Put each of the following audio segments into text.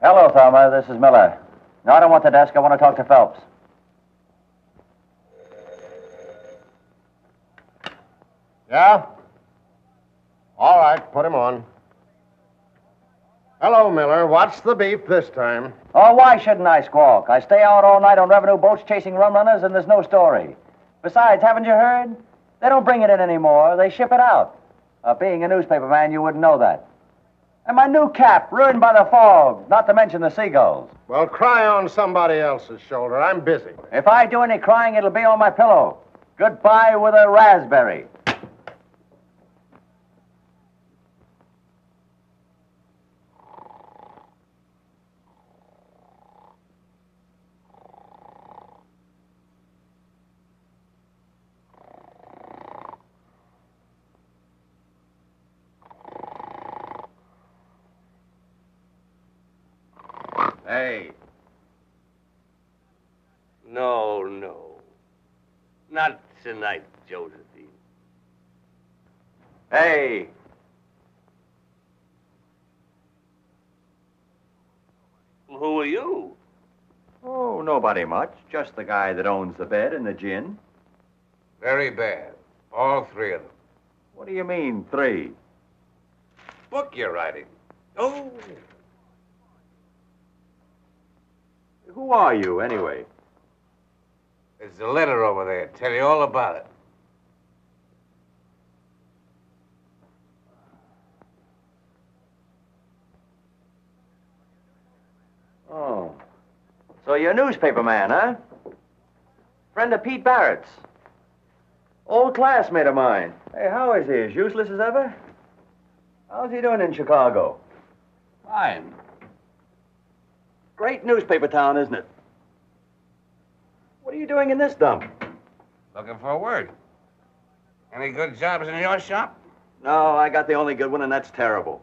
Hello, Thelma. This is Miller. No, I don't want the desk. I want to talk to Phelps. Yeah? All right, put him on. Hello, Miller. What's the beef this time? Oh, why shouldn't I squawk? I stay out all night on revenue boats chasing rum runners, and there's no story. Besides, haven't you heard? They don't bring it in anymore. They ship it out. Being a newspaper man, you wouldn't know that. And my new cap, ruined by the fog, not to mention the seagulls. Well, cry on somebody else's shoulder. I'm busy. If I do any crying, it'll be on my pillow. Goodbye with a raspberry. Hey. No. Not tonight, Josephine. Hey. Who are you? Oh, nobody much. Just the guy that owns the bed and the gin. Very bad. All three of them. What do you mean, three? Book you're writing. Oh. Who are you, anyway? There's a letter over there. Tell you all about it. Oh. So you're a newspaper man, huh? Friend of Pete Barrett's. Old classmate of mine. Hey, how is he? As useless as ever? How's he doing in Chicago? Fine. Great newspaper town, isn't it? What are you doing in this dump? Looking for a word. Any good jobs in your shop? No, I got the only good one, and that's terrible.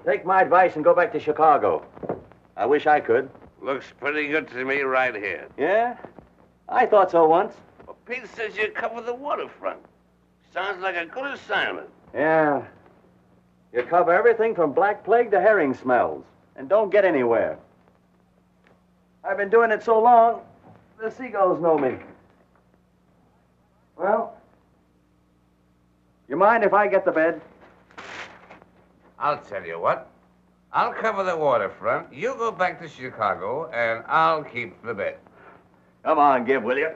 Take my advice and go back to Chicago. I wish I could. Looks pretty good to me right here. Yeah? I thought so once. Well, Pete says you cover the waterfront. Sounds like a good assignment. Yeah. You cover everything from black plague to herring smells, and don't get anywhere. I've been doing it so long, the seagulls know me. Well, you mind if I get the bed? I'll tell you what. I'll cover the waterfront, you go back to Chicago, and I'll keep the bed. Come on, give, will you?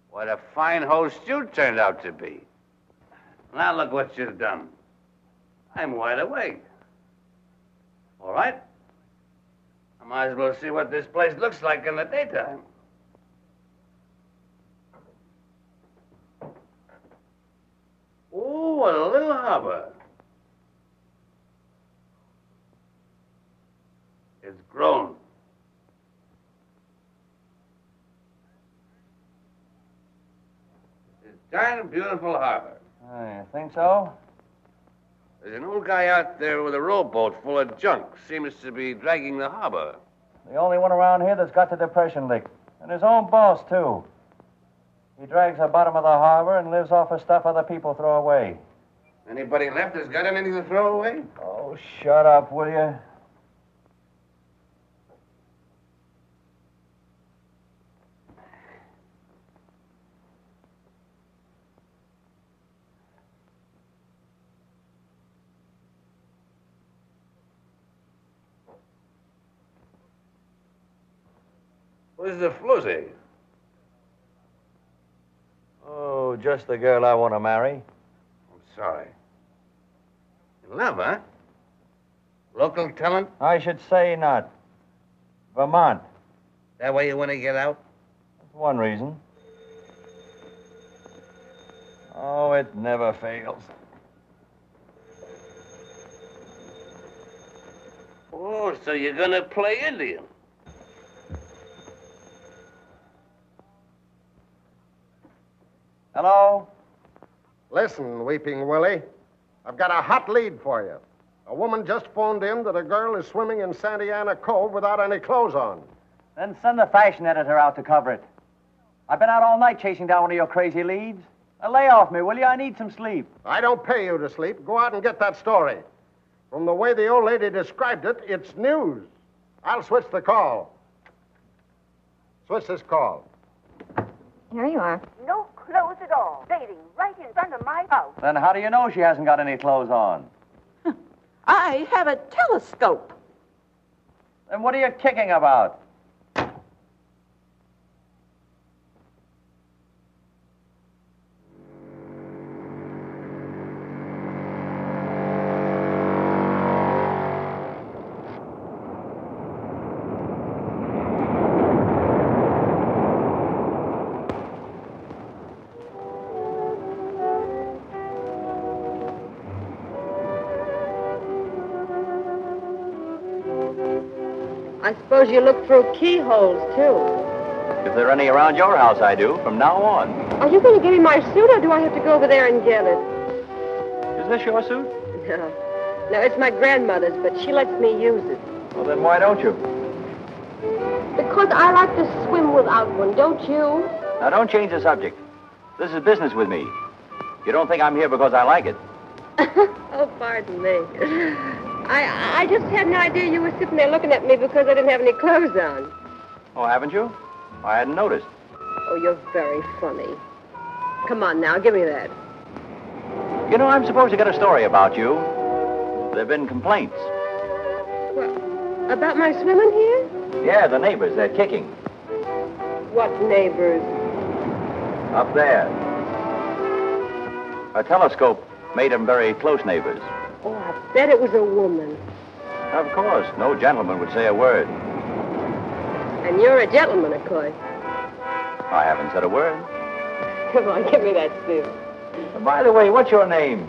What a fine host you turned out to be. Now look what you've done. I'm wide awake. All right? I might as well see what this place looks like in the daytime. Oh, what a little harbor. It's grown. It's a darn beautiful harbor. You think so? There's an old guy out there with a rowboat full of junk. Seems to be dragging the harbor. The only one around here that's got the depression licked. And his own boss, too. He drags the bottom of the harbor and lives off of stuff other people throw away. Anybody left that's got anything to throw away? Oh, shut up, will you? Where's the floozy? Oh, just the girl I want to marry. I'm sorry. In love, huh? Local talent? I should say not. Vermont. That way you want to get out? That's one reason. Oh, it never fails. Oh, so you're gonna play Indian? Hello? Listen, Weeping Willie. I've got a hot lead for you. A woman just phoned in that a girl is swimming in Santa Ana Cove without any clothes on. Then send the fashion editor out to cover it. I've been out all night chasing down one of your crazy leads. Lay off me, will you? I need some sleep. I don't pay you to sleep. Go out and get that story. From the way the old lady described it, it's news. I'll switch the call. Switch this call. Here you are. No clothes at all. Bathing right in front of my house. Then how do you know she hasn't got any clothes on? I have a telescope. Then what are you kicking about? I suppose you look through keyholes, too. If there are any around your house, I do, from now on. Are you going to give me my suit, or do I have to go over there and get it? Is this your suit? No. No, it's my grandmother's, but she lets me use it. Well, then why don't you? Because I like to swim without one, don't you? Now, don't change the subject. This is business with me. You don't think I'm here because I like it. Oh, pardon me. I just had an idea you were sitting there looking at me because I didn't have any clothes on. Oh, haven't you? I hadn't noticed. Oh, you're very funny. Come on now, give me that. You know, I'm supposed to get a story about you. There have been complaints. What, about my swimming here? Yeah, the neighbors, they're kicking. What neighbors? Up there. A telescope made them very close neighbors. Oh, I bet it was a woman. Of course, no gentleman would say a word. And you're a gentleman, of course. I haven't said a word. Come on, give me that suit. By the way, what's your name?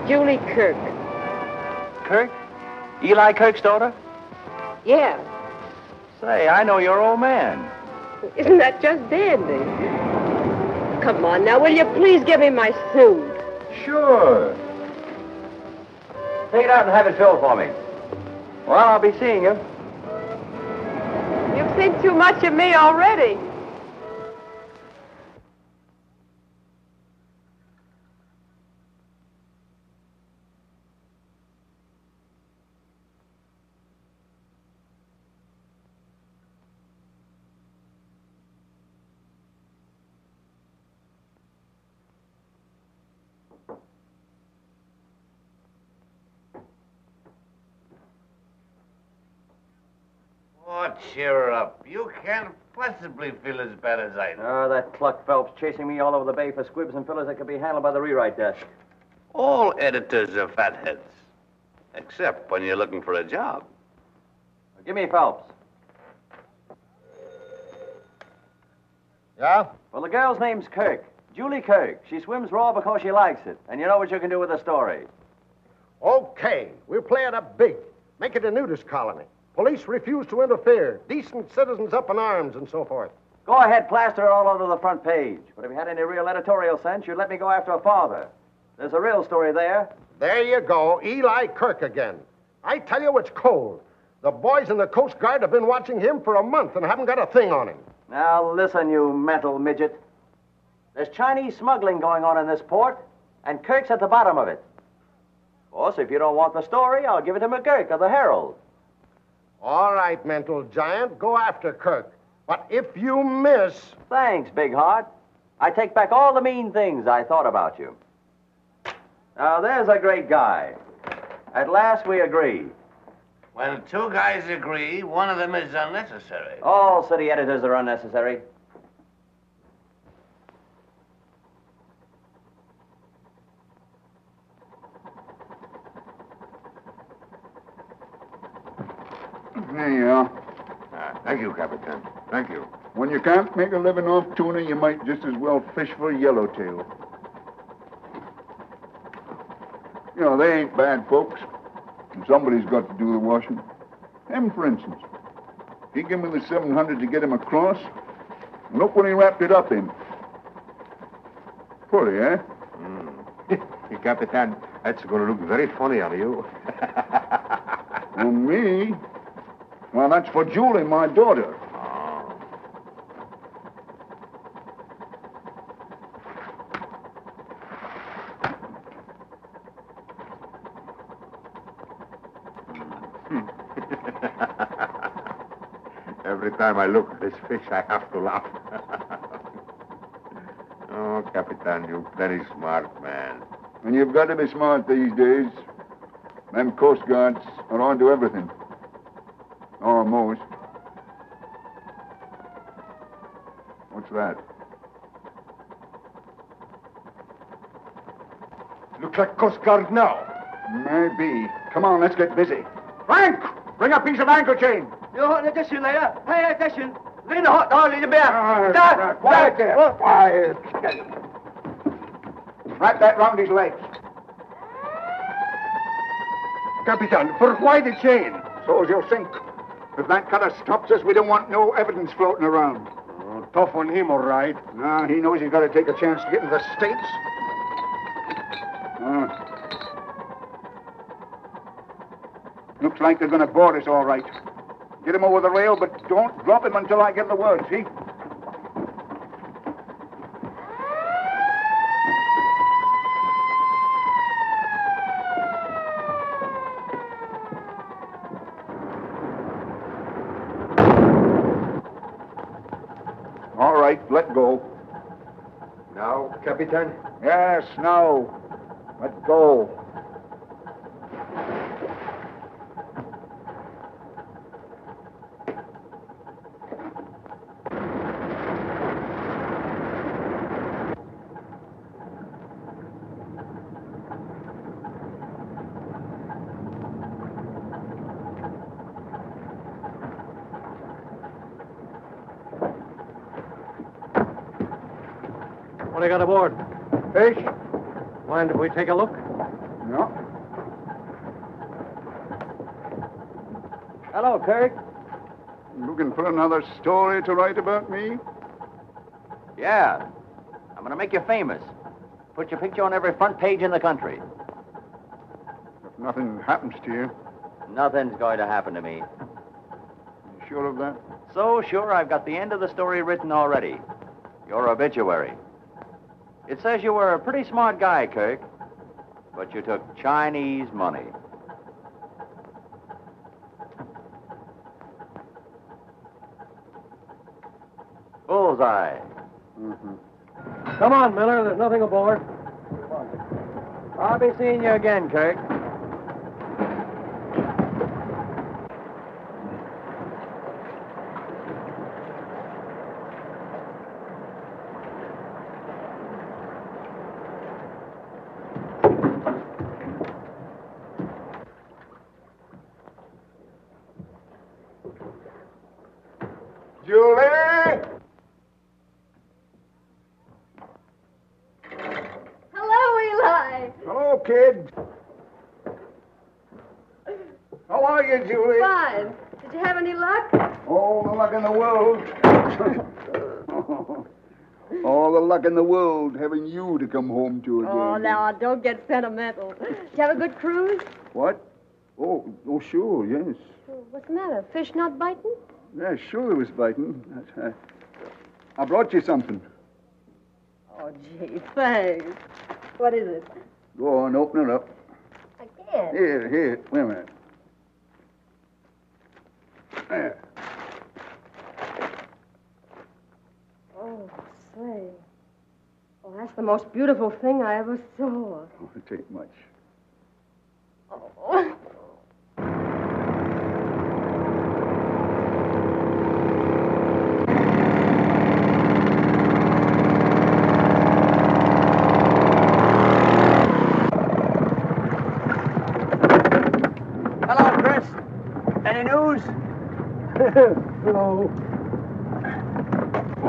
Julie Kirk. Kirk? Eli Kirk's daughter? Yeah. Say, I know your old man. Isn't that just dandy? Come on now, will you please give me my suit? Sure. Take it out and have it filled for me. Well, I'll be seeing you. You've seen too much of me already. Oh, cheer up. You can't possibly feel as bad as I do. Oh, that Cluck Phelps chasing me all over the bay for squibs and fillers that could be handled by the rewrite desk. All editors are fatheads. Except when you're looking for a job. Give me Phelps. Yeah? Well, the girl's name's Kirk. Julie Kirk. She swims raw because she likes it. And you know what you can do with the story. Okay. We'll play it up big. Make it a nudist colony. Police refuse to interfere. Decent citizens up in arms and so forth. Go ahead, plaster it all over the front page. But if you had any real editorial sense, you'd let me go after her father. There's a real story there. There you go. Eli Kirk again. I tell you, it's cold. The boys in the Coast Guard have been watching him for a month and haven't got a thing on him. Now, listen, you mental midget. There's Chinese smuggling going on in this port, and Kirk's at the bottom of it. Of course, if you don't want the story, I'll give it to McGurk of the Herald. All right, mental giant, go after Kirk. But if you miss... Thanks, Big Heart. I take back all the mean things I thought about you. Now, there's a great guy. At last, we agree. When two guys agree, one of them is unnecessary. All city editors are unnecessary. There you are. Thank you, Capitan. Thank you. When you can't make a living off tuna, you might just as well fish for yellowtail. You know, they ain't bad folks. And somebody's got to do the washing. Him, for instance. He gave me the 700 to get him across. And look what he wrapped it up in. Pretty, eh? Hey, Capitan, that's going to look very funny on you. On me? Well, that's for Julie, my daughter. Every time I look at this fish, I have to laugh. Oh, Capitan, you're very smart, man. And you've got to be smart these days. Them Coast Guards are on to everything. Almost. What's that? Looks like Coast Guard now. Maybe. Come on, let's get busy. Frank! Bring a piece of anchor chain. You're holding attention later. Pay attention. Lean the hot dog in your beer. Stop! Quiet there. Quiet. Wrap that round his legs. Capitan, for why the chain? So's you'll sink. If that cutter stops us, we don't want no evidence floating around. Oh, tough on him, all right. No, he knows he's got to take a chance to get into the States. Looks like they're going to board us all right. Get him over the rail, but don't drop him until I give the word, see? All right, let go. Now, Capitan? Yes, now. Let go. What do you got aboard? Fish? Mind if we take a look? No. Hello, Kirk. Looking for another story to write about me? Yeah. I'm going to make you famous. Put your picture on every front page in the country. If nothing happens to you, Nothing's going to happen to me. you sure of that? So sure, I've got the end of the story written already. Your obituary. It says you were a pretty smart guy, Kirk, but you took Chinese money. Bullseye. Mm-hmm. Come on, Miller. There's nothing aboard. I'll be seeing you again, Kirk. Julie! Hello, Eli. Hello, kid. How are you, Julie? Fine. Did you have any luck? All the luck in the world. All the luck in the world having you to come home to again. Oh, now, don't get sentimental. Did you have a good cruise? What? Oh, sure, yes. What's the matter? Fish not biting? Yeah, sure there was biting. I brought you something. Oh, gee, thanks. What is it? Go on, open it up. I can't. Here, wait a minute. There. Oh, say. Oh, that's the most beautiful thing I ever saw. Oh, it ain't much. Oh. Hello, Chris. Any news? Hello.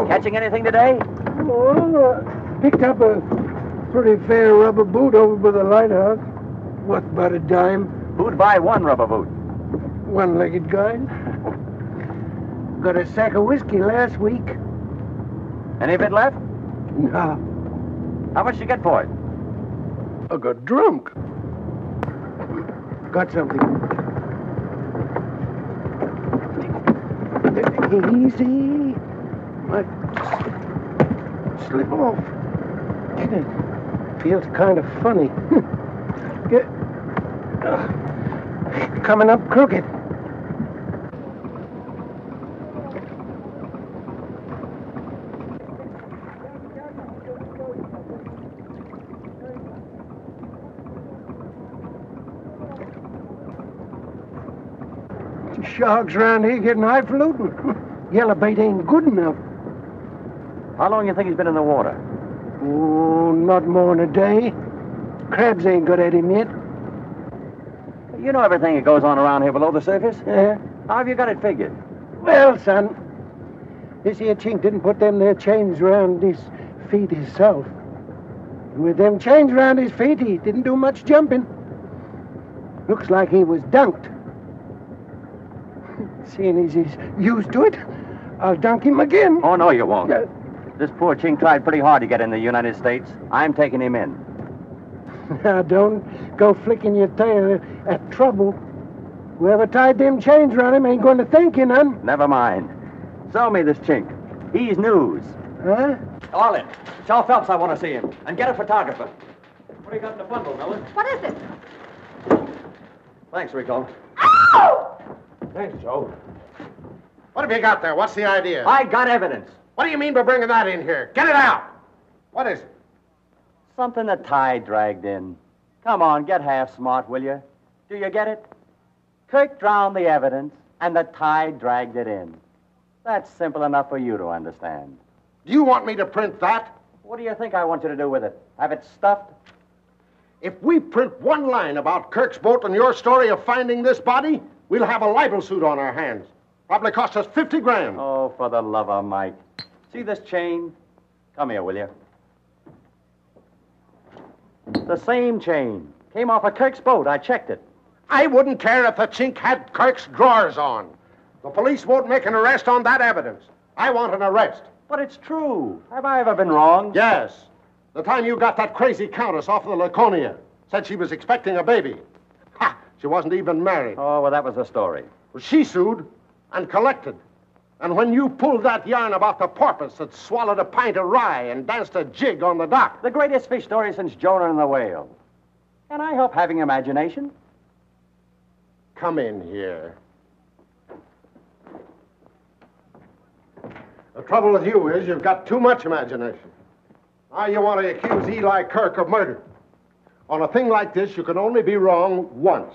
Catching anything today? Oh, picked up a pretty fair rubber boot over by the lighthouse. Worth about a dime. Who'd buy one rubber boot? One-legged guy. Got a sack of whiskey last week. Any of it left? Nah, How much did you get for it? I got drunk. Got something. Easy. Might slip off. Feels kind of funny. Get, coming up crooked. Sharks around here getting highfalutin. Yellow bait ain't good enough. How long you think he's been in the water? Oh, not more than a day. Crabs ain't got at him yet. You know everything that goes on around here below the surface? Yeah. How have you got it figured? Well, son, this here chink didn't put them there chains around his feet himself. With them chains around his feet, he didn't do much jumping. Looks like he was dunked. Seeing as he's used to it, I'll dunk him again. Oh, no, you won't. This poor chink tried pretty hard to get in the United States. I'm taking him in. Now, don't go flicking your tail at trouble. Whoever tied them chains around him ain't going to thank you none. Never mind. Sell me this chink. He's news. Huh? Arlen, tell Phelps I want to see him. And get a photographer. What do you got in the bundle, Miller? What is it? Thanks, Rico. Ow! Thanks, Joe. What have you got there? What's the idea? I got evidence. What do you mean by bringing that in here? Get it out! What is it? Something the tide dragged in. Come on, get half smart, will you? Do you get it? Kirk drowned the evidence, and the tide dragged it in. That's simple enough for you to understand. Do you want me to print that? What do you think I want you to do with it? Have it stuffed? If we print one line about Kirk's boat and your story of finding this body, we'll have a libel suit on our hands. Probably cost us 50 grand. Oh, for the love of Mike. See this chain? Come here, will you? The same chain. Came off of Kirk's boat. I checked it. I wouldn't care if the chink had Kirk's drawers on. The police won't make an arrest on that evidence. I want an arrest. But it's true. Have I ever been wrong? Yes. The time you got that crazy countess off the Laconia. Said she was expecting a baby. Ha! She wasn't even married. Oh, well, that was the story. Well, she sued and collected. And when you pulled that yarn about the porpoise that swallowed a pint of rye and danced a jig on the dock. The greatest fish story since Jonah and the whale. Can I help having imagination? Come in here. The trouble with you is you've got too much imagination. Now you want to accuse Eli Kirk of murder. On a thing like this, you can only be wrong once.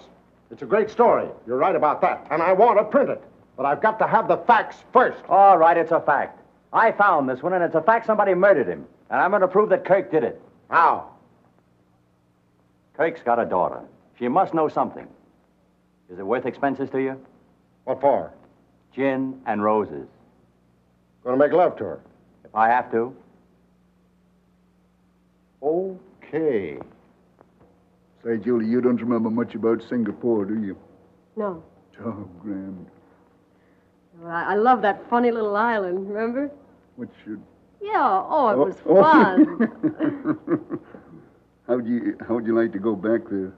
It's a great story. You're right about that. And I want to print it. But I've got to have the facts first. All right, it's a fact. I found this one, and it's a fact somebody murdered him. And I'm going to prove that Kirk did it. How? Kirk's got a daughter. She must know something. Is it worth expenses to you? What for? Gin and roses. Going to make love to her? If I have to. Okay. Say, Julie, you don't remember much about Singapore, do you? No. Oh, grand. Well, I love that funny little island, remember? What should... Yeah, it was fun. How'd you like to go back there?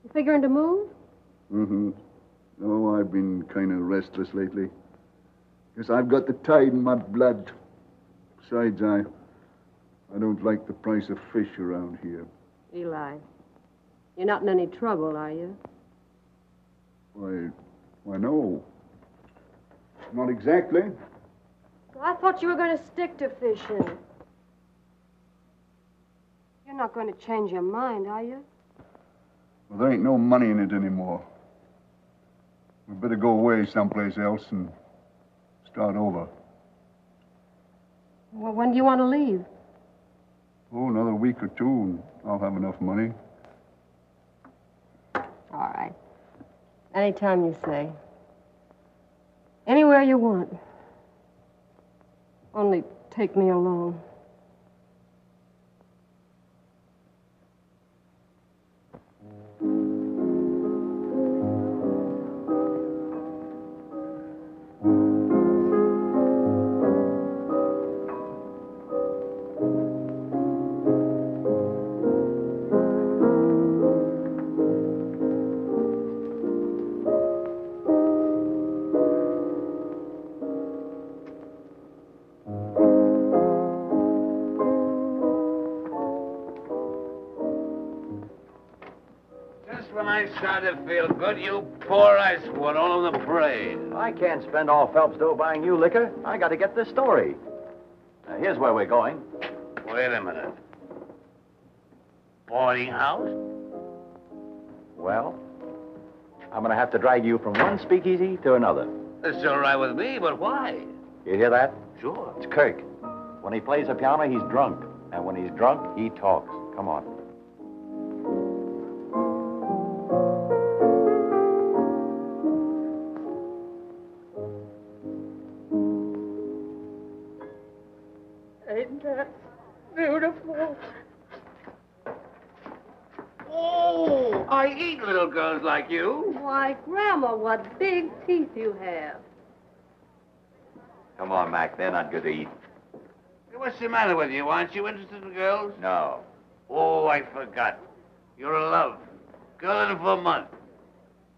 You figuring to move? Mm-hmm. Oh, I've been kind of restless lately. Guess I've got the tide in my blood. Besides, I don't like the price of fish around here. Eli, you're not in any trouble, are you? Why, no. Not exactly. Well, I thought you were going to stick to fishing. You're not going to change your mind, are you? Well, there ain't no money in it anymore. We'd better go away someplace else and start over. Well, when do you want to leave? Oh, another week or two, and I'll have enough money. All right. Anytime you say. Anywhere you want. Only take me along. When I started to feel good, you poor ice water all over the parade. I can't spend all Phelps' dough buying you liquor. I got to get this story. Now, here's where we're going. Wait a minute. Boarding house? Well, I'm going to have to drag you from one speakeasy to another. That's all right with me, but why? You hear that? Sure. It's Kirk. When he plays the piano, he's drunk. And when he's drunk, he talks. Come on. Ain't that beautiful? Oh, I eat little girls like you. Why, Grandma, what big teeth you have. Come on, Mac. They're not good to eat. Hey, what's the matter with you? Aren't you interested in girls? No. Oh, I forgot. You're in love. Girl in for a month.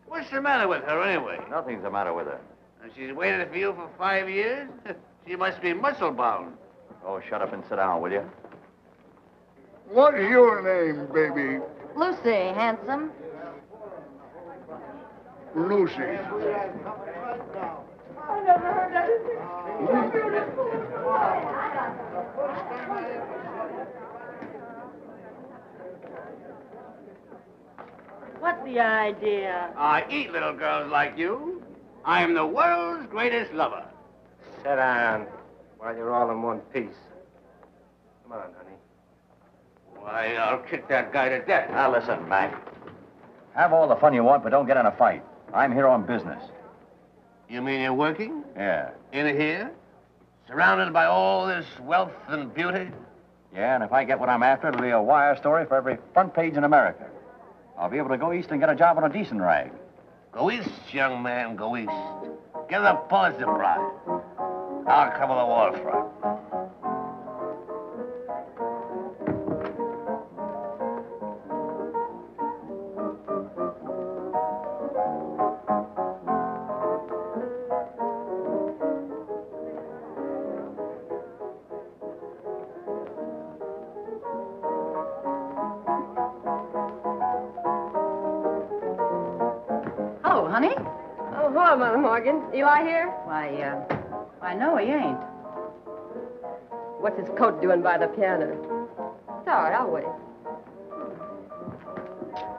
What's the matter with her, anyway? Nothing's the matter with her. And she's waited for you for 5 years? She must be muscle-bound. Oh, shut up and sit down, will you? What's your name, baby? Lucy, handsome. Lucy. I never heard anything so beautiful. What's the idea? I eat little girls like you. I am the world's greatest lover. Sit down while you're all in one piece. Come on, honey. Why, I'll kick that guy to death. Now, listen, Mac. Have all the fun you want, but don't get in a fight. I'm here on business. You mean you're working? Yeah. In here? Surrounded by all this wealth and beauty? Yeah, and if I get what I'm after, it'll be a wire story for every front page in America. I'll be able to go east and get a job on a decent rag. Go east, young man, go east. Get the Pulitzer Prize. I'll cover the waterfront. Hello, honey. Oh, hello, Mother Morgan. Eli here? Why, no, he ain't. What's his coat doing by the piano? It's all right, I'll wait.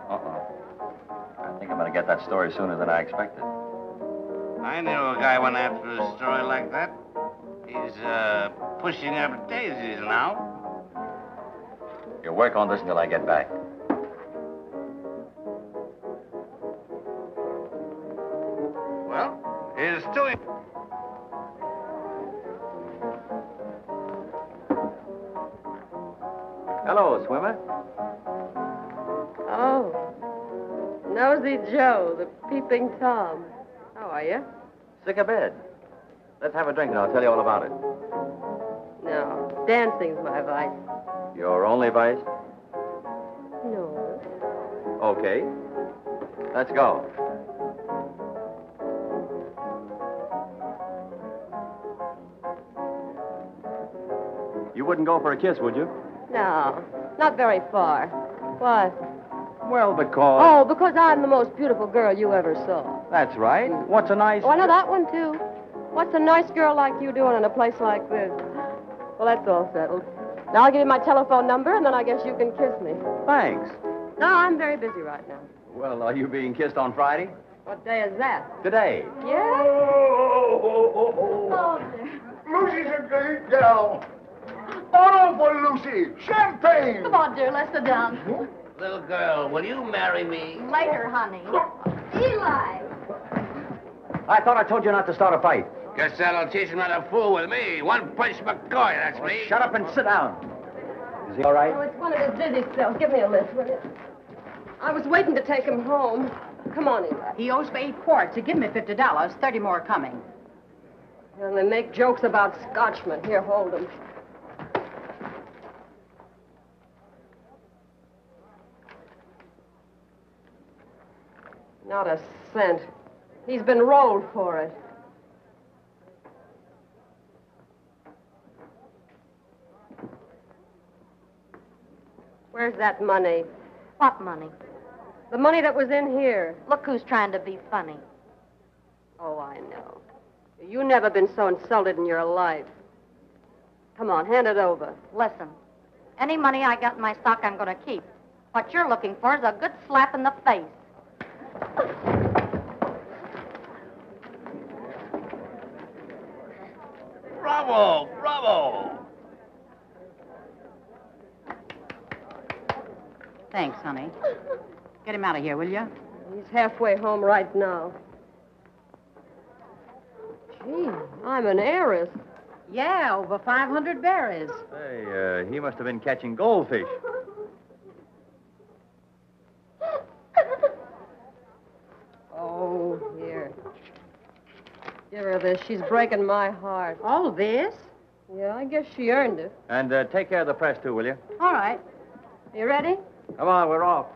I think I'm going to get that story sooner than I expected. I knew a guy went after a story like that. He's, pushing up daisies now. You work on this until I get back. Well, here's to him. Hello, swimmer. Oh, Nosy Joe, the peeping Tom. How are you? Sick of bed. Let's have a drink and I'll tell you all about it. No, dancing's my vice. Your only vice? No. Okay. Let's go. You wouldn't go for a kiss, would you? No, not very far. What? Well, because... Oh, because I'm the most beautiful girl you ever saw. That's right. What's a nice... Oh, I know that one, too. What's a nice girl like you doing in a place like this? Well, that's all settled. Now I'll give you my telephone number, and then I guess you can kiss me. Thanks. No, I'm very busy right now. Well, are you being kissed on Friday? What day is that? Today. Yeah? Oh, Lucy's a great gal. On for Lucy. Champagne. Come on, dear, let's sit down. Little girl, will you marry me? Later, honey. Eli! I thought I told you not to start a fight. Guess that'll teach him not to fool with me. One punch McCoy, that's me. Shut up and sit down. Is he all right? Oh, it's one of his busy spells. Give me a lift, will you? I was waiting to take him home. Come on, Eli. He owes me 8 quarts. You give me $50, 30 more coming. And they make jokes about Scotchmen. Here, hold them. Not a cent. He's been rolled for it. Where's that money? What money? The money that was in here. Look who's trying to be funny. Oh, I know. You've never been so insulted in your life. Come on, hand it over. Listen, any money I got in my stock, I'm going to keep. What you're looking for is a good slap in the face. Bravo! Bravo! Thanks, honey. Get him out of here, will you? He's halfway home right now. Gee, I'm an heiress. Yeah, over 500 berries. Say, he must have been catching goldfish. Oh, here. Give her this. She's breaking my heart. All this? Yeah, I guess she earned it. And take care of the press, too, will you? All right. You ready? Come on, we're off.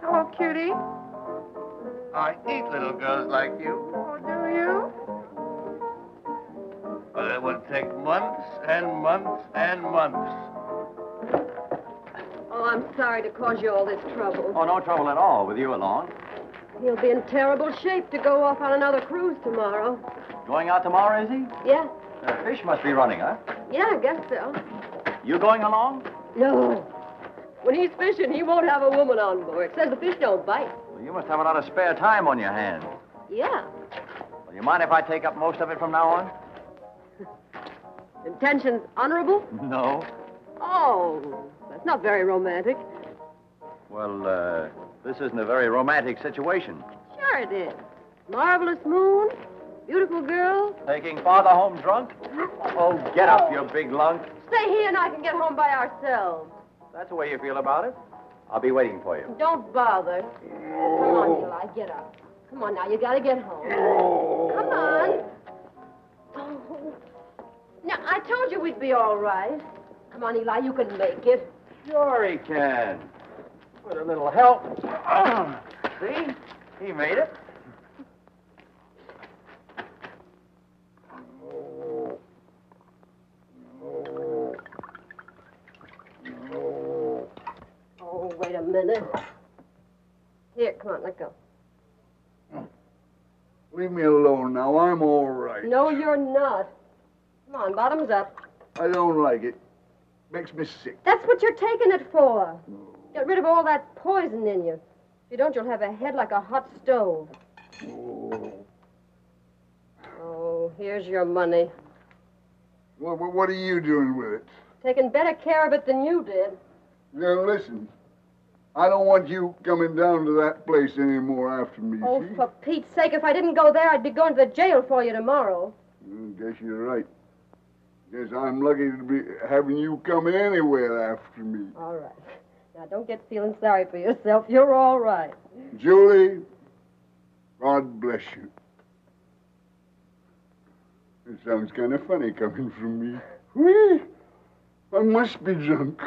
Hello, cutie. I eat little girls like you. Oh, do you? But it would take months and months and months. Oh, I'm sorry to cause you all this trouble. Oh, no trouble at all with you along. He'll be in terrible shape to go off on another cruise tomorrow. Going out tomorrow, is he? Yeah. Fish must be running, huh? Yeah, I guess so. You going along? No. When he's fishing, he won't have a woman on board. Says the fish don't bite. Well, you must have a lot of spare time on your hands. Yeah. Well, you mind if I take up most of it from now on? Intentions honorable? No. Oh, that's not very romantic. Well, this isn't a very romantic situation. Sure it is. Marvelous moon, beautiful girl. Taking father home drunk? Oh, get up, you big lunk. Stay here and I can get home by ourselves. That's the way you feel about it. I'll be waiting for you. Don't bother. Come on, Eli, get up. Come on now, you gotta get home. Come on. Oh. Now, I told you we'd be all right. Come on, Eli, you can make it. Sure he can. With a little help. See? He made it. Oh, wait a minute. Here, come on, let go. Leave me alone now. I'm all right. No, you're not. Come on, bottoms up. I don't like it. Makes me sick. That's what you're taking it for. Get rid of all that poison in you. If you don't, you'll have a head like a hot stove. Oh, here's your money. What are you doing with it? Taking better care of it than you did. Now, listen. I don't want you coming down to that place anymore after me, Oh, see? for Pete's sake, if I didn't go there, I'd be going to the jail for you tomorrow. Guess you're right. Guess I'm lucky to be having you coming anywhere after me. All right. Now, don't get feeling sorry for yourself. You're all right. Julie, God bless you. It sounds kind of funny coming from me. Whee! I must be drunk.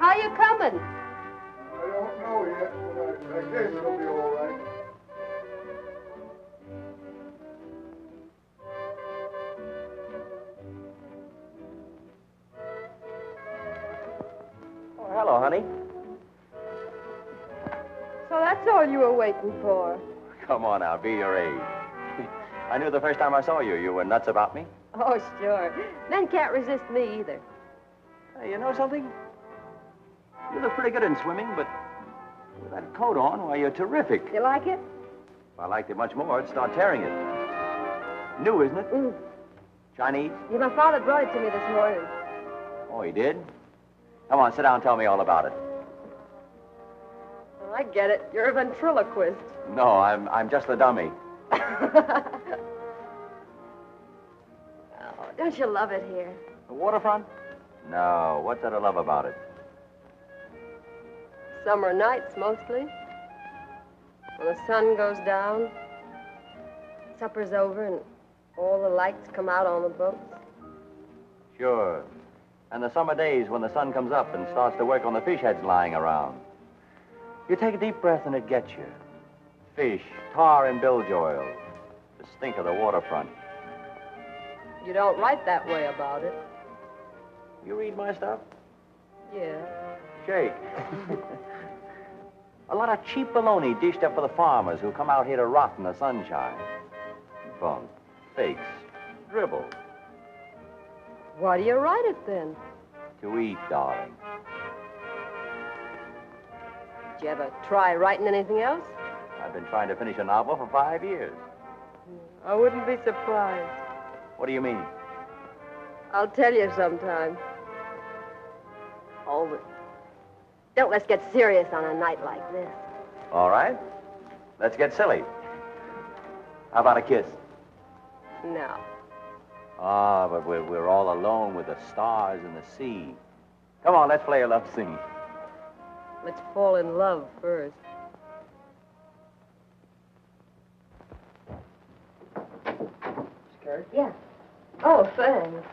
How you coming? I don't know yet, but I guess it'll be all right. Oh, hello, honey. So that's all you were waiting for. Come on now, be your age. I knew the first time I saw you, you were nuts about me. Oh, sure. Men can't resist me either. Hey, you know something? You look pretty good in swimming, but with that coat on, why, you're terrific. You like it? If I liked it much more, I'd start tearing it. New, isn't it? Mm. Chinese? Yeah, my father brought it to me this morning. Oh, he did? Come on, sit down and tell me all about it. Oh, I get it. You're a ventriloquist. No, I'm just the dummy. Oh, don't you love it here? The waterfront? No, what's there to love about it? Summer nights, mostly. When the sun goes down, supper's over, and all the lights come out on the boats. Sure. And the summer days when the sun comes up and starts to work on the fish heads lying around. You take a deep breath and it gets you. fish, tar and bilge oil, the stink of the waterfront. You don't write that way about it. You read my stuff? Yeah. Shake. A lot of cheap baloney dished up for the farmers who come out here to rot in the sunshine. Bunk, fakes, dribble. Why do you write it then? To eat, darling. Did you ever try writing anything else? I've been trying to finish a novel for 5 years. I wouldn't be surprised. What do you mean? I'll tell you sometime. Oh, but don't let's get serious on a night like this. All right. Let's get silly. How about a kiss? No. Ah, but we're all alone with the stars and the sea. Come on, let's play a love scene. Let's fall in love first. Skirt? Yeah. Oh, thanks.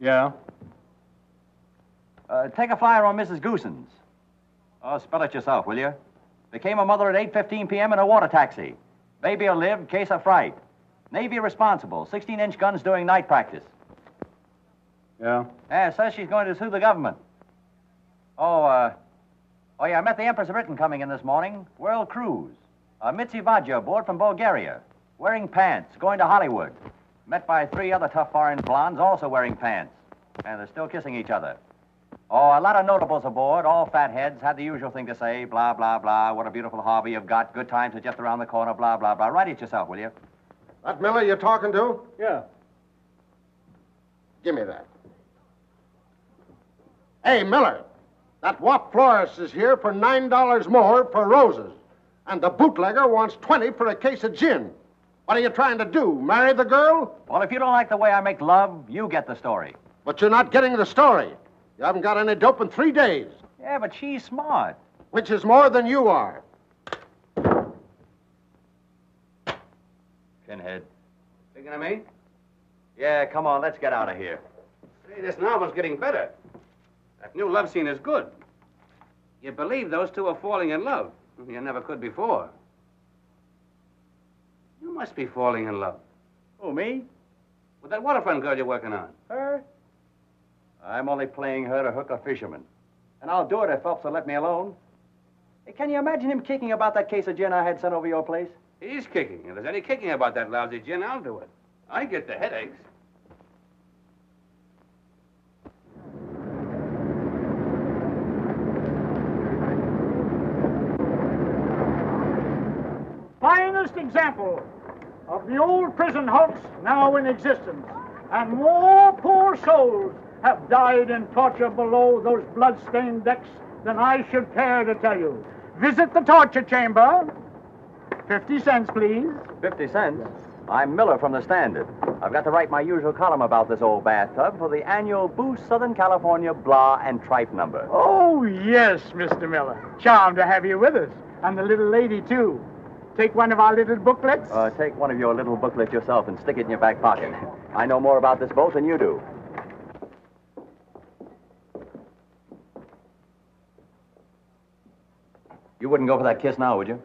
Yeah? Take a flyer on Mrs. Goosens. Oh, spell it yourself, will you? Became a mother at 8:15 p.m. in a water taxi. Baby'll live, case of fright. Navy responsible, 16-inch guns doing night practice. Yeah? Yeah, says she's going to sue the government. Oh, yeah, I met the Empress of Britain coming in this morning. World cruise. Mitzi Vadja aboard from Bulgaria. Wearing pants, going to Hollywood. Met by 3 other tough foreign blondes also wearing pants. And they're still kissing each other. Oh, a lot of notables aboard, all fat heads, had the usual thing to say, blah, blah, blah, what a beautiful harbor you've got, good times are just around the corner, blah, blah, blah. Write it yourself, will you? That Miller you're talking to? Yeah. Give me that. Hey, Miller, that Wap florist is here for $9 more per roses. And the bootlegger wants 20 for a case of gin. What are you trying to do, marry the girl? Well, if you don't like the way I make love, you get the story. But you're not getting the story. You haven't got any dope in 3 days. Yeah, but she's smart. Which is more than you are. Pinhead. Thinking of me? Yeah, come on, let's get out of here. Say, this novel's getting better. That new love scene is good. You believe those two are falling in love. You never could before. You must be falling in love. Who, me? With that waterfront girl you're working on. Her? I'm only playing her to hook a fisherman. And I'll do it if Phelps will let me alone. Hey, can you imagine him kicking about that case of gin I had sent over your place? He's kicking. If there's any kicking about that lousy gin, I'll do it. I get the headaches. Finest example of the old prison hulks now in existence. And more poor souls have died in torture below those blood-stained decks than I should care to tell you. Visit the torture chamber. 50 cents, please. 50 cents? I'm Miller from the Standard. I've got to write my usual column about this old bathtub for the annual Boost Southern California Blah and Tripe number. Oh, yes, Mr. Miller. Charmed to have you with us. And the little lady, too. Take one of our little booklets. Take one of your little booklets yourself and stick it in your back pocket. I know more about this boat than you do. You wouldn't go for that kiss now, would you?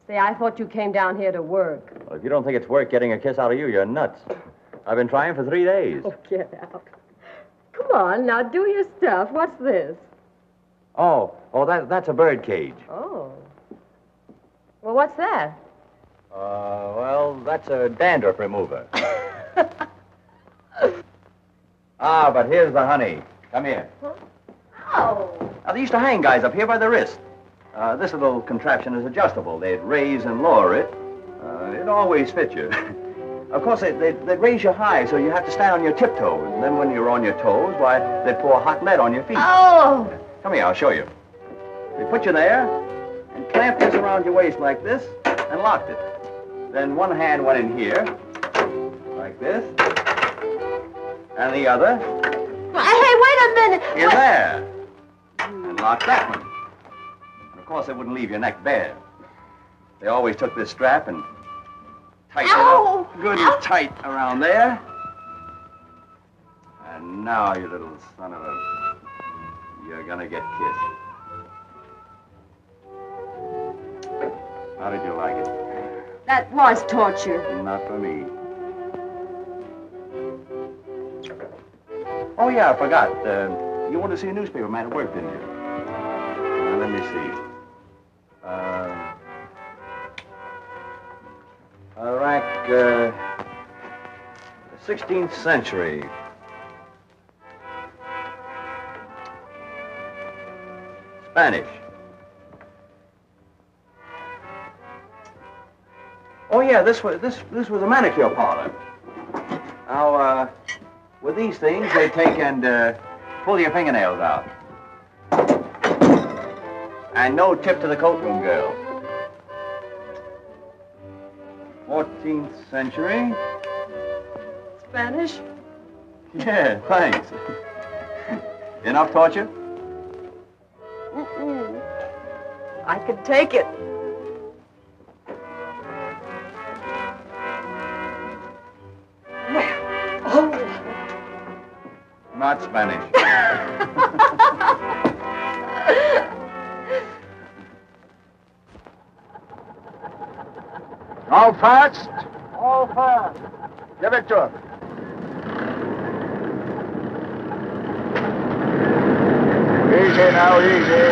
Say, I thought you came down here to work. Well, if you don't think it's worth getting a kiss out of you, you're nuts. I've been trying for 3 days. Oh, get out. Come on, now do your stuff. What's this? That's a bird cage. Oh. Well, what's that? That's a dandruff remover. But here's the honey. Come here. Huh? Oh. Now, they used to hang guys up here by the wrist. This little contraption is adjustable. They'd raise and lower it. It always fits you. Of course, they'd raise you high, so you have to stand on your tiptoes. And then when you're on your toes, why, they'd pour hot lead on your feet. Oh! Come here, I'll show you. They put you there and clamped this around your waist like this and locked it. Then one hand went in here, like this, and the other Hey, wait a minute. in there, and locked that one. And of course, they wouldn't leave your neck bare. They always took this strap and tightened it up good and tight around there. And now, you little son of a... you're gonna get kissed. How did you like it? That was torture. Not for me. Oh, yeah, I forgot. You wanted to see a newspaper man at work, didn't you? Now, let me see. Rank, 16th century. Spanish. Oh, yeah, this was a manicure parlor. Now, with these things, they take and pull your fingernails out. And no tip to the coat room girl. 14th century. Spanish? Yeah, thanks. Enough torture? Mm-mm. I could take it. Oh. Not Spanish. All fast? All fast. Give it to him. Easy now, easy.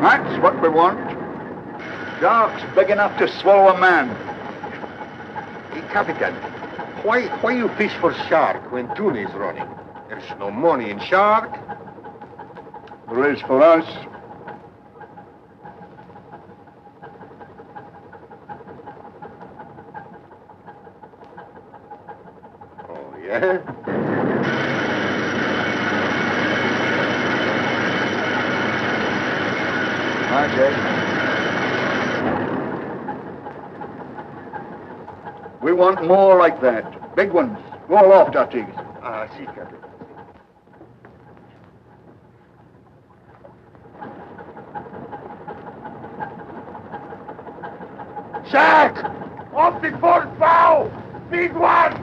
That's what we want. Sharks big enough to swallow a man. Hey, Capitan, why you fish for shark when tuna is running? There's no money in shark. There is for us. Oh, yeah? That's it. We want more like that. Big ones. Roll off, Dutties. Ah, see, Captain. Shark! Off the port bow! Big one!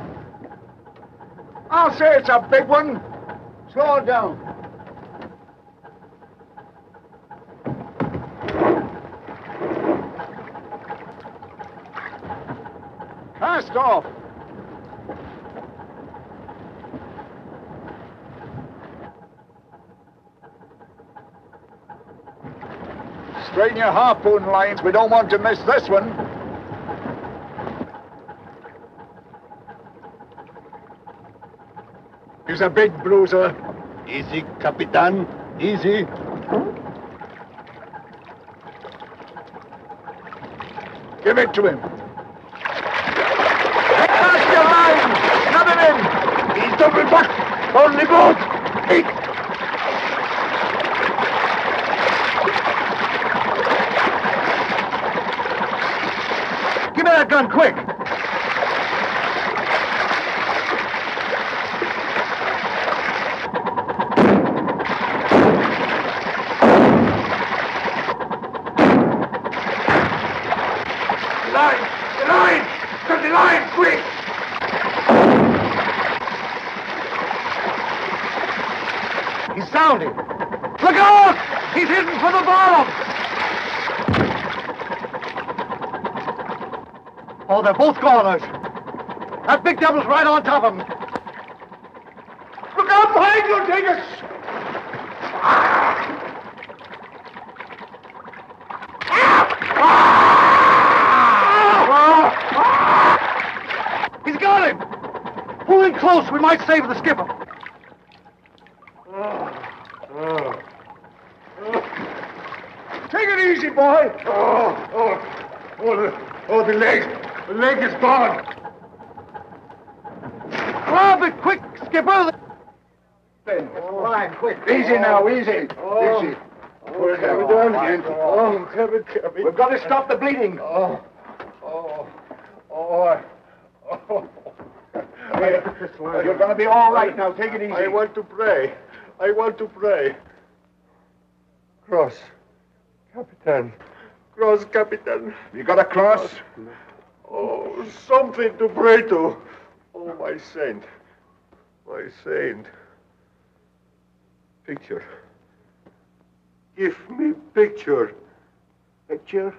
I'll say it's a big one. Slow it down. Cast off. Straighten your harpoon lines. We don't want to miss this one. He's a big bruiser. Easy, Capitan. Easy. Give it to him. Cast your line! Snap him in! He's double back! On the boat! Hey! Give me that gun, quick! Look out! He's heading for the bottom! Oh, they're both goners. That big devil's right on top of him. Look out behind you, Dingus! He's got him! Pull in close, we might save the skipper. Take it easy, boy. The leg. The leg is gone. Grab it quick, Skipper. Quick. Easy now, easy. Easy. Where's Capitan? Capitan. We've got to stop the bleeding. You're going to be all right now. Take it easy. I want to pray. Cross. Capitan. Cross, Capitan. You got a cross? Oh, something to pray to. Oh, my saint. Picture. Give me picture. Picture?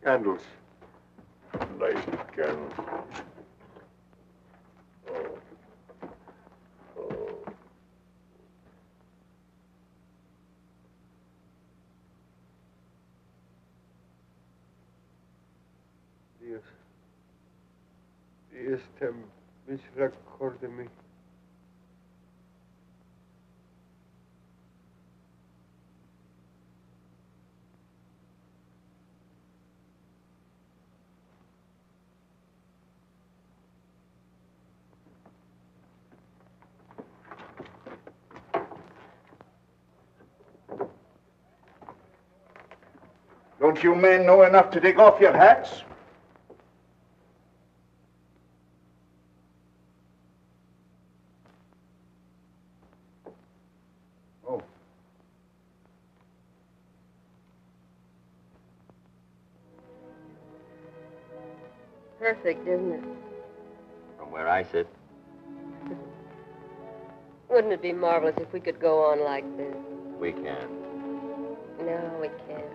Candles. Light candles. Dios te misericordia de mí. Don't you men know enough to take off your hats? Oh. Perfect, isn't it? From where I sit. Wouldn't it be marvelous if we could go on like this? We can. No, we can't.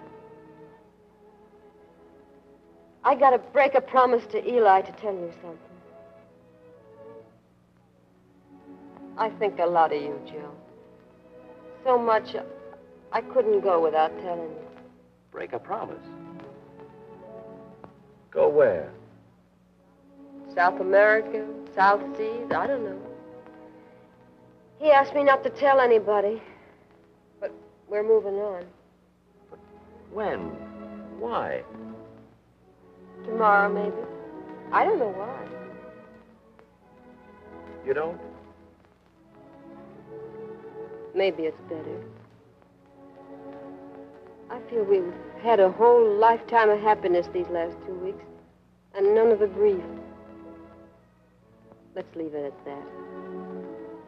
I gotta break a promise to Eli to tell you something. I think a lot of you, Joe. So much, I couldn't go without telling you. Break a promise. Go where? South America, South Seas, I don't know. He asked me not to tell anybody, but we're moving on. But when? Why? Tomorrow, maybe. I don't know why. You don't? Maybe it's better. I feel we've had a whole lifetime of happiness these last 2 weeks, and none of the grief. Let's leave it at that.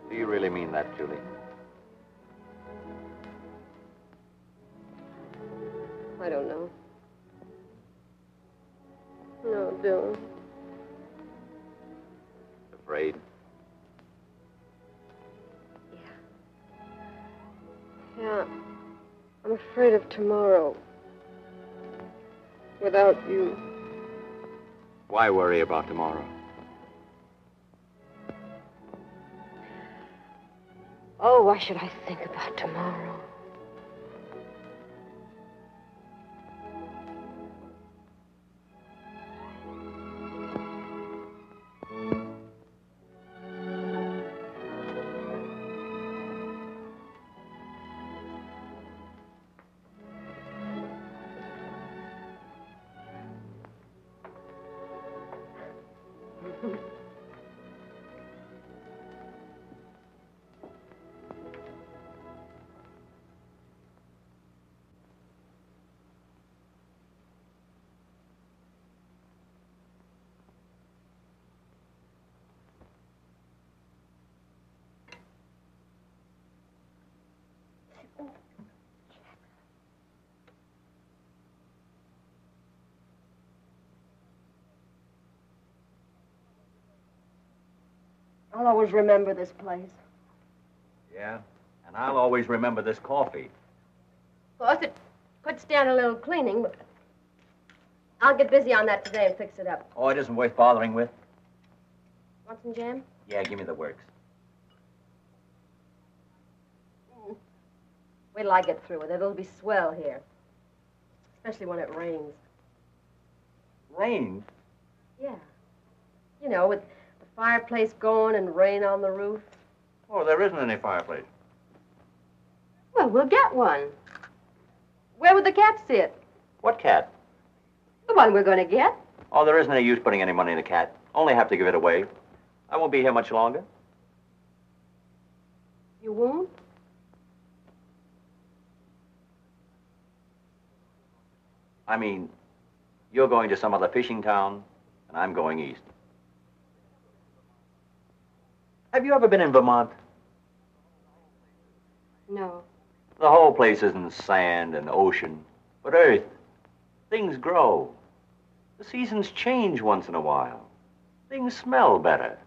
Do you really mean that, Julie? I don't know. No, don't. Afraid? Yeah. I'm afraid of tomorrow. Without you. Why worry about tomorrow? Oh, why should I think about tomorrow? I'll always remember this place. Yeah, and I'll always remember this coffee. Of course, it could stand a little cleaning, but I'll get busy on that today and fix it up. Oh, it isn't worth bothering with. Want some jam? Yeah, give me the works. Wait till I get through with it. It'll be swell here. Especially when it rains. Rain? Yeah. You know, with the fireplace going and rain on the roof. Oh, there isn't any fireplace. Well, we'll get one. Where would the cat sit? What cat? The one we're going to get. Oh, there isn't any use putting any money in a cat. Only have to give it away. I won't be here much longer. You won't? I mean, you're going to some other fishing town, and I'm going east. Have you ever been in Vermont? No. The whole place isn't sand and ocean, but earth. Things grow. The seasons change once in a while. Things smell better.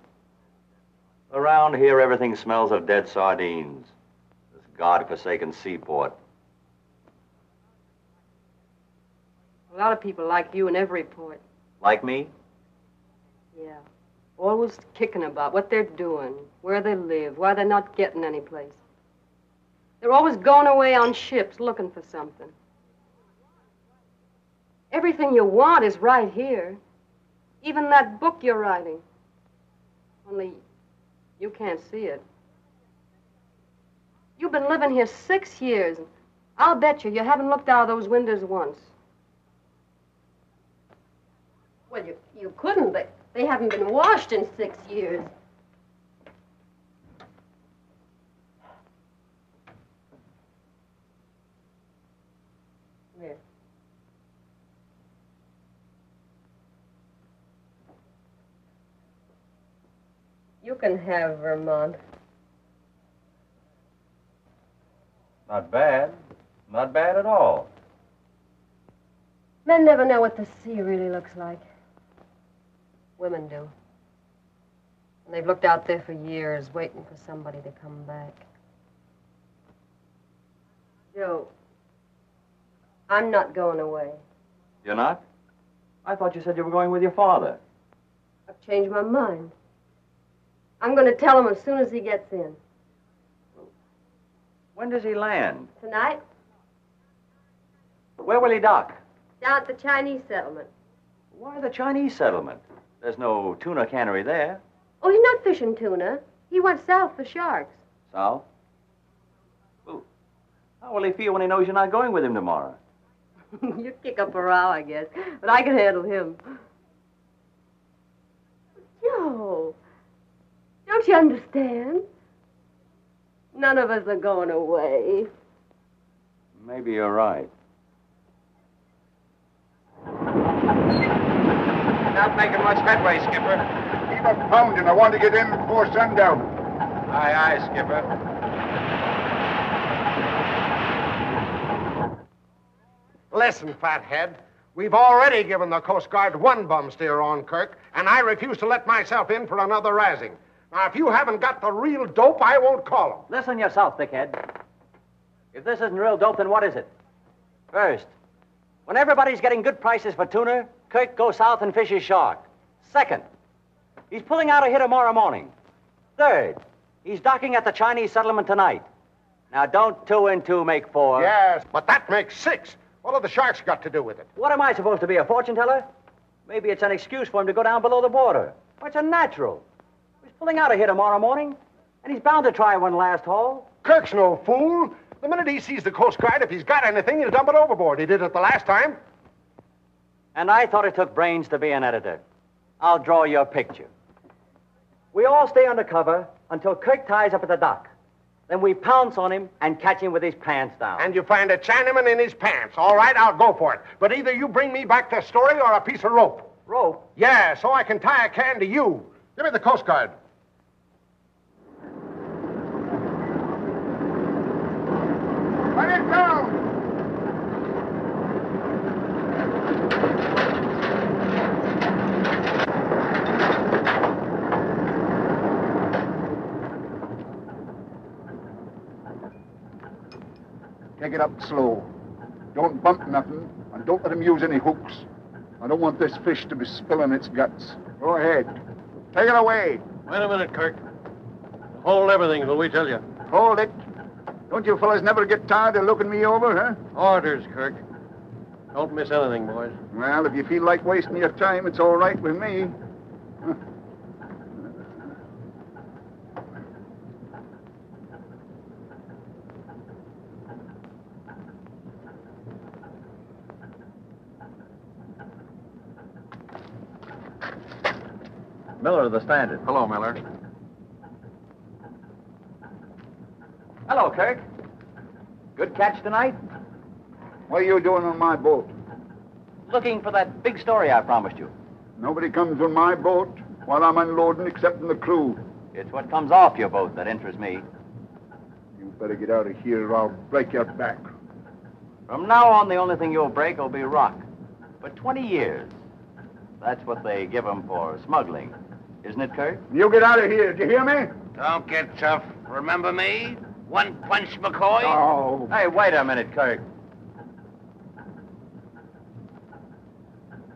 Around here, everything smells of dead sardines. This God-forsaken seaport. A lot of people like you in every port. Like me? Yeah. Always kicking about what they're doing, where they live, why they're not getting any place. They're always going away on ships looking for something. Everything you want is right here. Even that book you're writing. Only you can't see it. You've been living here 6 years. And I'll bet you haven't looked out of those windows once. Well, you couldn't. They haven't been washed in 6 years. There. You can have Vermont. Not bad. Not bad at all. Men never know what the sea really looks like. Women do. And they've looked out there for years, waiting for somebody to come back. Joe, I'm not going away. You're not? I thought you said you were going with your father. I've changed my mind. I'm going to tell him as soon as he gets in. When does he land? Tonight, Where will he dock? down at the Chinese settlement. Why the Chinese settlement? There's no tuna cannery there. Oh, he's not fishing tuna. He went south for sharks. South? Well, how will he feel when he knows you're not going with him tomorrow? You kick up a row, I guess. But I can handle him. Joe, don't you understand? None of us are going away. Maybe you're right. Not making much headway, Skipper. Keep up pounding. I want to get in before sundown. Aye, aye, Skipper. Listen, fathead. We've already given the Coast Guard one bum steer on Kirk, and I refuse to let myself in for another razzing. Now, if you haven't got the real dope, I won't call him. Listen yourself, thickhead. If this isn't real dope, then what is it? First, when everybody's getting good prices for tuna, Kirk goes south and fishes shark. Second, he's pulling out of here tomorrow morning. Third, he's docking at the Chinese settlement tonight. Now, don't 2 and 2 make 4. Yes, but that makes 6. What have the sharks got to do with it? What am I supposed to be, a fortune teller? Maybe it's an excuse for him to go down below the border. Well, it's a natural. He's pulling out of here tomorrow morning, and he's bound to try one last haul. Kirk's no fool. The minute he sees the Coast Guard, if he's got anything, he'll dump it overboard. He did it the last time. And I thought it took brains to be an editor. I'll draw your picture. We all stay undercover until Kirk ties up at the dock. Then we pounce on him and catch him with his pants down. And you find a Chinaman in his pants. All right, I'll go for it. But either you bring me back the story or a piece of rope. Rope? Yeah, so I can tie a can to you. Give me the Coast Guard. Run it down! Take it up slow. Don't bump nothing, and don't let him use any hooks. I don't want this fish to be spilling its guts. Go ahead. Take it away. Wait a minute, Kirk. Hold everything till we tell you. Hold it. Don't you fellas never get tired of looking me over, huh? Orders, Kirk. Don't miss anything, boys. Well, if you feel like wasting your time, it's all right with me. Miller of the Standard. Hello, Miller. Hello, Kirk. Good catch tonight? What are you doing on my boat? Looking for that big story I promised you. Nobody comes on my boat while I'm unloading except the crew. It's what comes off your boat that interests me. You better get out of here or I'll break your back. From now on, the only thing you'll break will be rock. For 20 years. That's what they give 'em for smuggling. Isn't it, Kirk? You get out of here. Did you hear me? Don't get tough. Remember me? One punch McCoy? Oh. Hey, wait a minute, Kirk.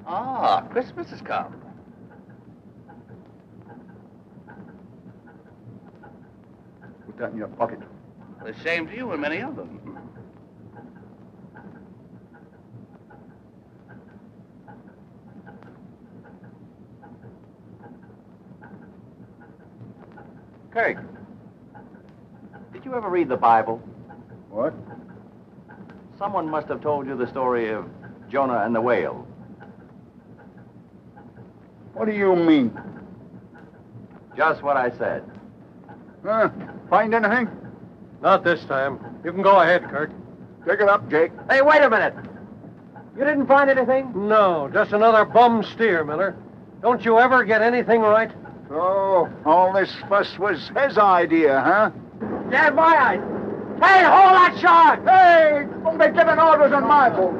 Ah, Christmas has come. Put that in your pocket. The same to you and many of them. Kirk, did you ever read the Bible? What? Someone must have told you the story of Jonah and the whale. What do you mean? Just what I said. Find anything? Not this time. You can go ahead, Kirk. Pick it up, Jake. Hey, wait a minute. You didn't find anything? No, just another bum steer, Miller. Don't you ever get anything right? Oh, all this fuss was his idea, huh? Yeah, my eyes. Hey, hold that shark! Hey, don't be giving orders on my boat.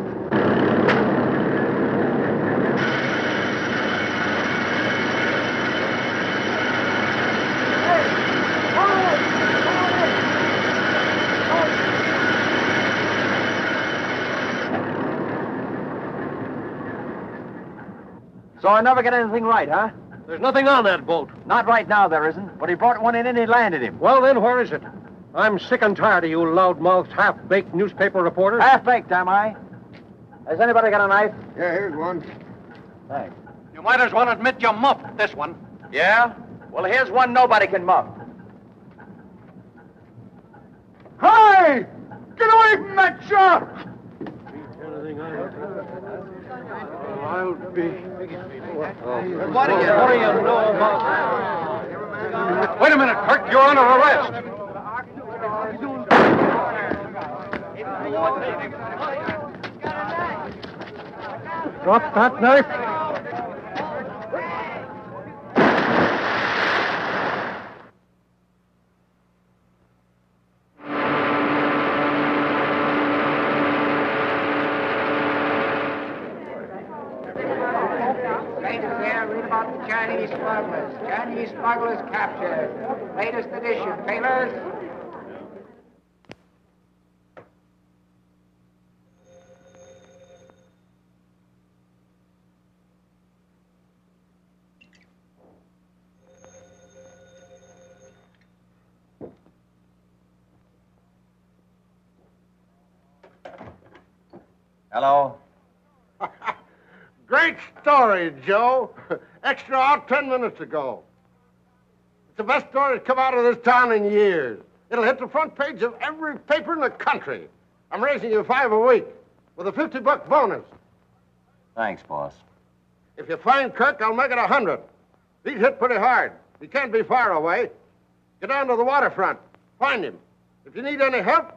So I never get anything right, huh? There's nothing on that boat. Not right now, there isn't. But he brought one in and he landed him. Well, then, where is it? I'm sick and tired of you loudmouthed, half-baked newspaper reporters. Half-baked, am I? Has anybody got a knife? Yeah, here's one. Thanks. You might as well admit you muffed this one. Yeah? Well, here's one nobody can muff. Hey! Get away from that shark! I'll be... What do you know about that? Wait a minute, Kirk. You're under arrest. Drop that knife. Latest there, read about the Chinese smugglers. Chinese smugglers captured. Latest edition. Tailors. Hello? Great story, Joe. Extra out 10 minutes ago. It's the best story that's come out of this town in years. It'll hit the front page of every paper in the country. I'm raising you $5 a week with a $50 bonus. Thanks, boss. If you find Kirk, I'll make it 100. He's hit pretty hard. He can't be far away. Get down to the waterfront. Find him. If you need any help,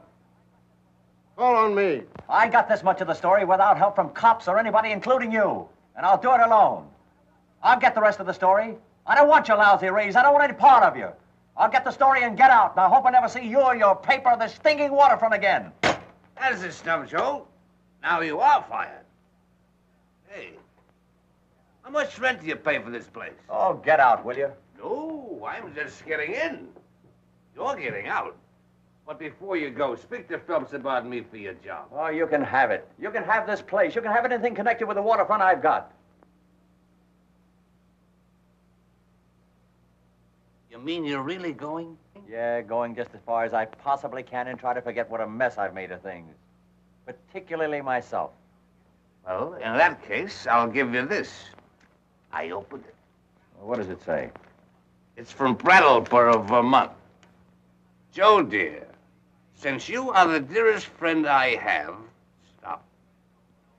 call on me. I got this much of the story without help from cops or anybody, including you. And I'll do it alone. I'll get the rest of the story. I don't want your lousy raise. I don't want any part of you. I'll get the story and get out. And I hope I never see you or your paper or this stinking Waterfront again. That's the stuff, Joe. Now you are fired. Hey, how much rent do you pay for this place? Oh, get out, will you? No, I'm just getting in. You're getting out. But before you go, speak to Phelps about me for your job. Oh, you can have it. You can have this place. You can have anything connected with the Waterfront I've got. You mean you're really going? Yeah, going just as far as I possibly can and try to forget what a mess I've made of things. Particularly myself. Well, in that case, I'll give you this. I opened it. Well, what does it say? It's from Brattleboro, Vermont. Joe, dear, since you are the dearest friend I have, stop.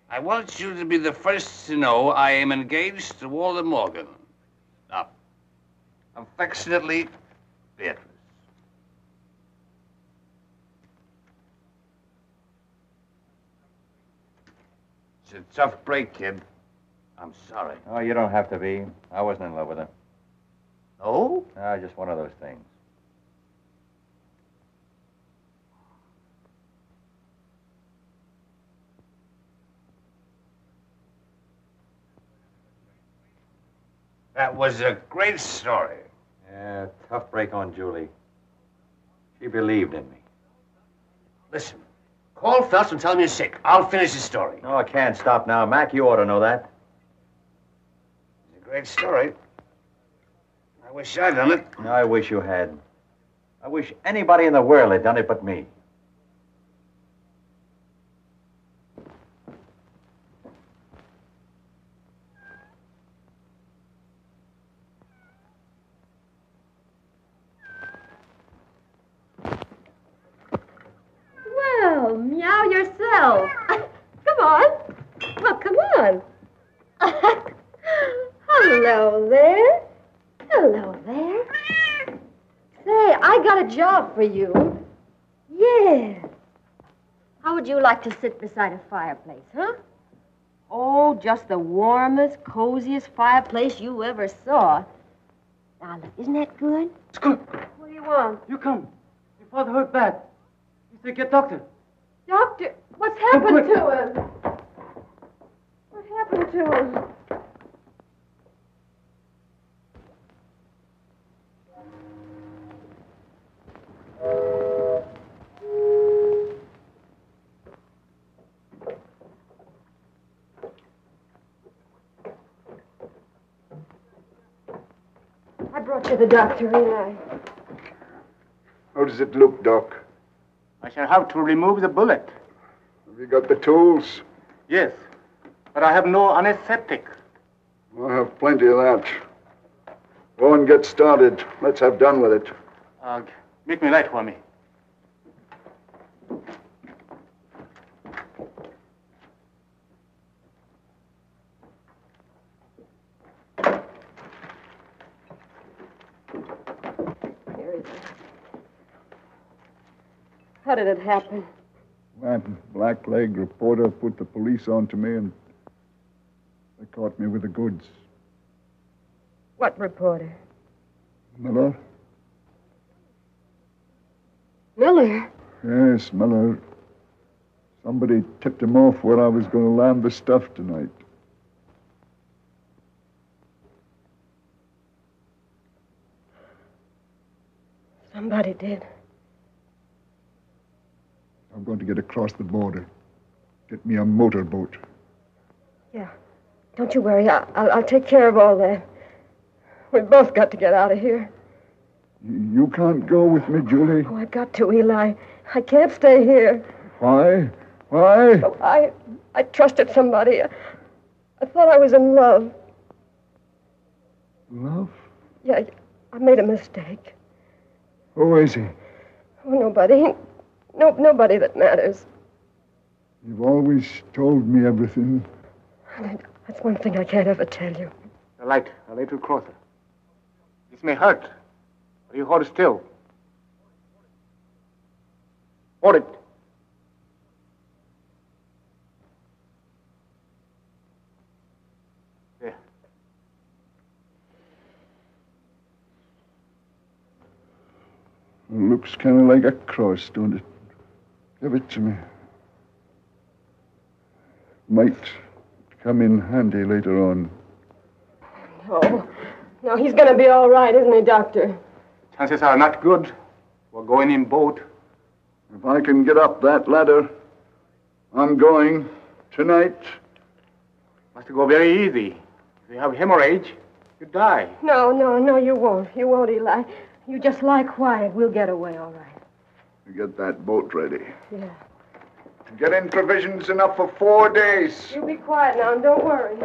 I want you to be the first to know I am engaged to Walter Morgan. Stop. Affectionately, Beatrice. It's a tough break, kid. I'm sorry. Oh, you don't have to be. I wasn't in love with her. No? Just one of those things. That was a great story. Yeah, tough break on Julie. She believed in me. Listen, call Phelps and tell him you're sick. I'll finish the story. No, I can't stop now. Mac, you ought to know that. It's a great story. I wish I'd done it. I wish you had. I wish anybody in the world had done it but me. Well, meow yourself. Come on. Well, come on. Hello there. Hello there. Say, I got a job for you. Yeah. How would you like to sit beside a fireplace, huh? Oh, just the warmest, coziest fireplace you ever saw. Now, look, isn't that good? It's good. What do you want? You come. Your father hurt bad. He said get doctor. Doctor, what's happened to him? What happened to him? I brought you the doctor, Eli. How does it look, Doc? I shall have to remove the bullet. Have you got the tools? Yes, but I have no anesthetic. I have plenty of that. Go and get started. Let's have done with it. Make me light for me. How did it happen? That black-leg reporter put the police on to me, and they caught me with the goods. What reporter? Miller? Miller? Yes, Miller. Somebody tipped him off where I was going to land the stuff tonight. Somebody did. I'm going to get across the border. Get me a motorboat. Yeah. Don't you worry. I'll take care of all that. We've both got to get out of here. You can't go with me, Julie. Oh, I've got to, Eli. I can't stay here. Why? Why? Oh, I trusted somebody. I thought I was in love. Love? Yeah, I made a mistake. Who is he? Oh, nobody. Nobody that matters. You've always told me everything. That's one thing I can't ever tell you. A little closer. This may hurt, but you hold still. Hold it. There. It looks kind of like a cross, don't it? Give it to me. Might come in handy later on. No, he's going to be all right, isn't he, Doctor? Chances are not good. We're going in boat. If I can get up that ladder, I'm going tonight. Must go very easy. If you have hemorrhage, you die. No, you won't. You won't, Eli. You just lie quiet. We'll get away, all right. Get that boat ready. Yeah. Get in provisions enough for 4 days. You be quiet now and don't worry.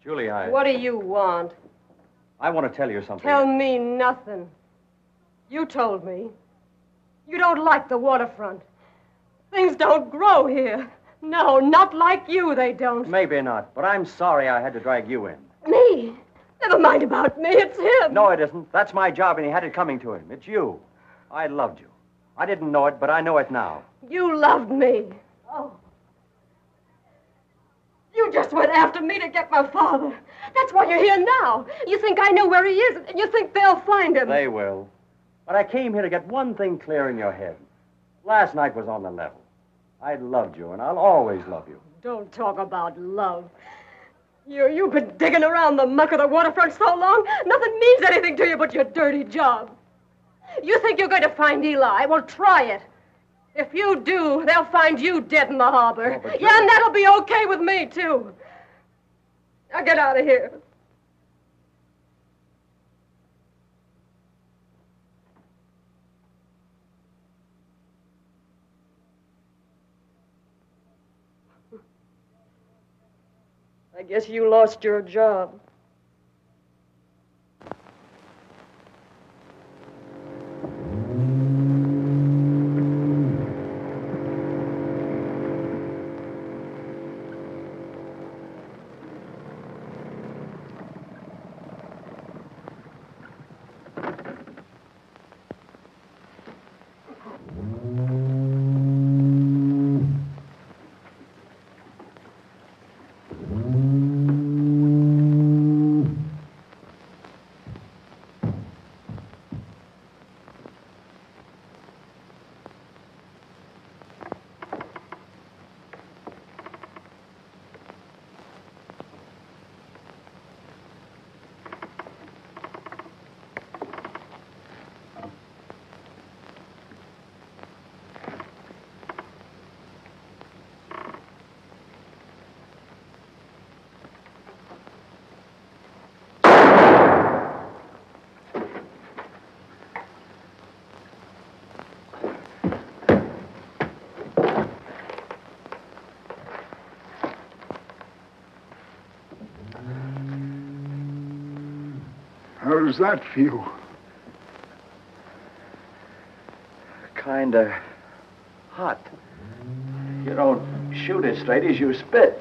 Julie, What do you want? I want to tell you something. Tell me nothing. You told me. You don't like the waterfront. Things don't grow here. No, not like you, they don't. Maybe not, but I'm sorry I had to drag you in. Me? Never mind about me. It's him. No, it isn't. That's my job, and he had it coming to him. It's you. I loved you. I didn't know it, but I know it now. You loved me. Oh. You just went after me to get my father. That's why you're here now. You think I know where he is, and you think they'll find him. They will. But I came here to get one thing clear in your head. Last night was on the level. I loved you, and I'll always love you. Don't talk about love. You've been digging around the muck of the waterfront so long, nothing means anything to you but your dirty job. You think you're going to find Eli? Well, try it. If you do, they'll find you dead in the harbor. Oh, yeah, and that'll be okay with me, too. Now get out of here. I guess you lost your job. How does that feel? Kinda hot. You don't shoot as straight as you spit.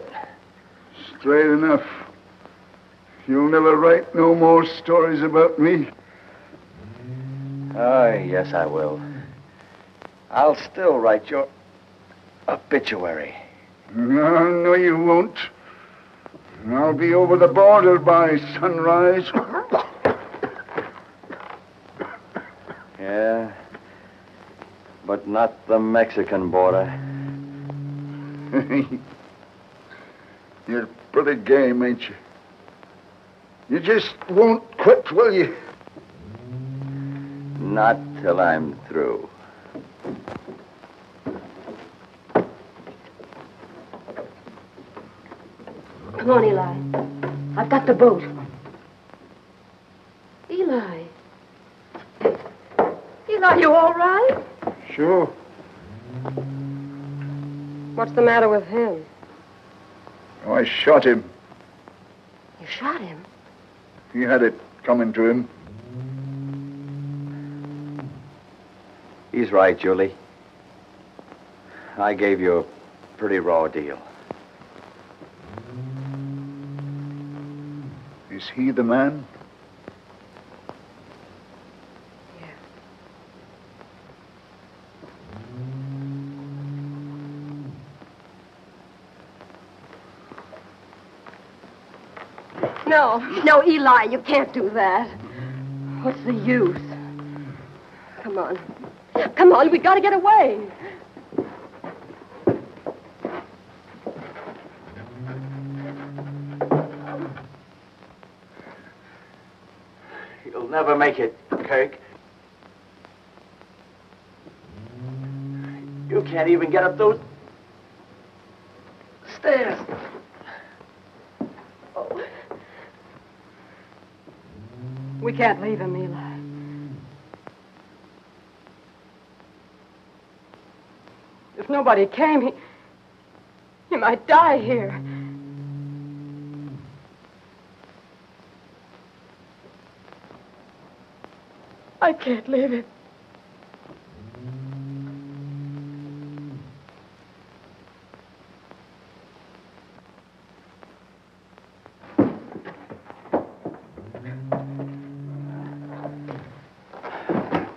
Straight enough. You'll never write no more stories about me. Oh, yes, I will. I'll still write your obituary. No, you won't. I'll be over the border by sunrise. Yeah, but not the Mexican border. You're pretty game, ain't you? You just won't quit, will you? Not till I'm through. Come on, Eli. I've got the boat. Eli. Eli, you all right? Sure. What's the matter with him? Oh, I shot him. You shot him? He had it coming to him. He's right, Julie. I gave you a pretty raw deal. Is he the man? No, Eli, you can't do that. What's the use? Come on. Come on, we gotta get away. You'll never make it, Kirk. You can't even get up those stairs. Oh. We can't leave him, Eli. If nobody came, he might die here. I can't leave him.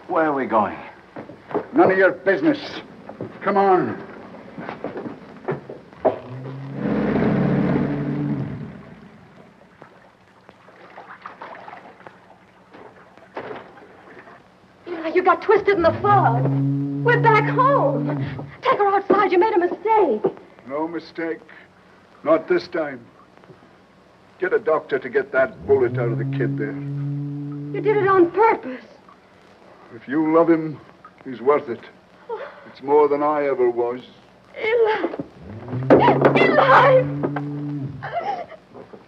Where are we going? None of your business. Come on. Eli, you got twisted in the fog. We're back home. Take her outside. You made a mistake. No mistake. Not this time. Get a doctor to get that bullet out of the kid there. You did it on purpose. If you love him, he's worth it. It's more than I ever was. Eli! Eli!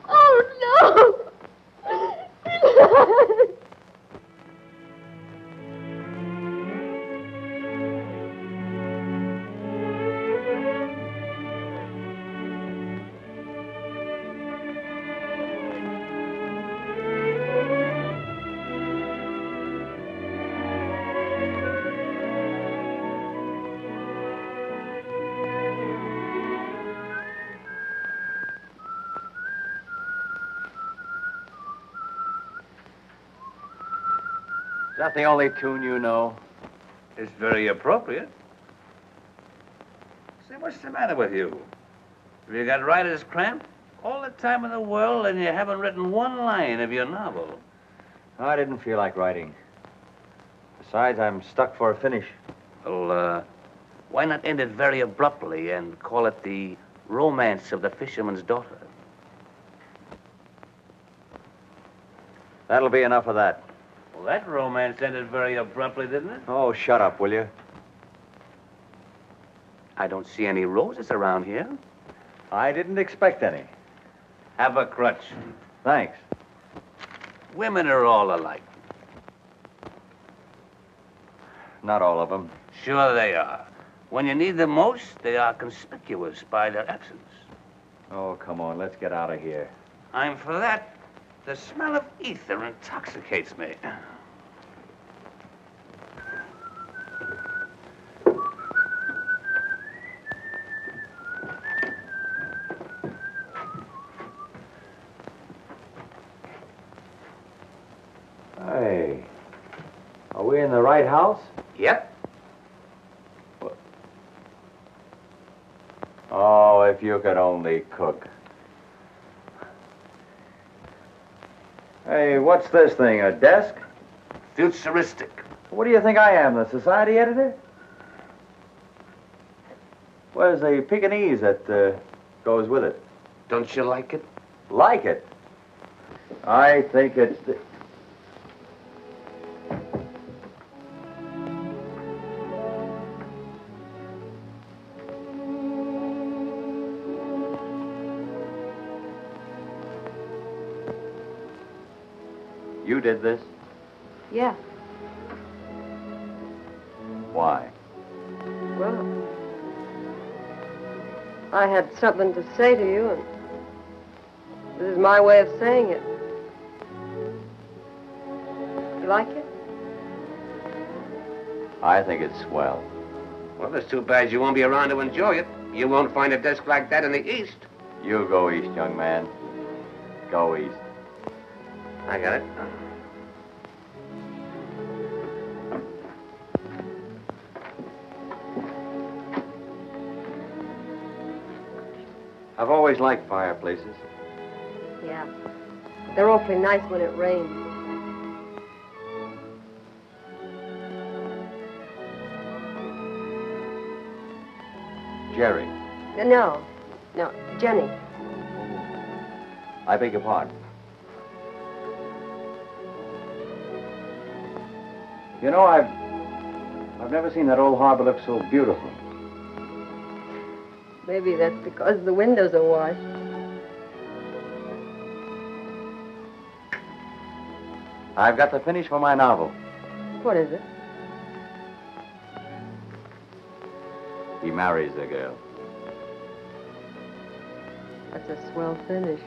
Oh, no! Eli! Is that the only tune you know? It's very appropriate. Say, what's the matter with you? Have you got writer's cramp? All the time in the world and you haven't written one line of your novel. I didn't feel like writing. Besides, I'm stuck for a finish. Well, why not end it very abruptly and call it The Romance of the Fisherman's Daughter? That'll be enough of that. Well, that romance ended very abruptly, didn't it? Oh, shut up, will you? I don't see any roses around here. I didn't expect any. Have a crutch. Thanks. Women are all alike. Not all of them. Sure they are. When you need them most, they are conspicuous by their absence. Oh, come on, let's get out of here. I'm for that. The smell of ether intoxicates me. Hey, are we in the right house? Yep. Oh, if you could only cook. Hey, what's this thing, a desk? Futuristic. What do you think I am, the society editor? Where's the Pekingese that goes with it? Don't you like it? Like it? I think it's... You did this? Yeah. Why? Well, I had something to say to you, and this is my way of saying it. You like it? I think it's swell. Well, it's too bad you won't be around to enjoy it. You won't find a desk like that in the East. You go east, young man. Go east. I got it. I've always liked fireplaces. Yeah. They're awfully nice when it rains. Jerry. No, Jenny. I beg your pardon. You know, I've never seen that old harbor look so beautiful. Maybe that's because the windows are washed. I've got the finish for my novel. What is it? He marries a girl. That's a swell finish.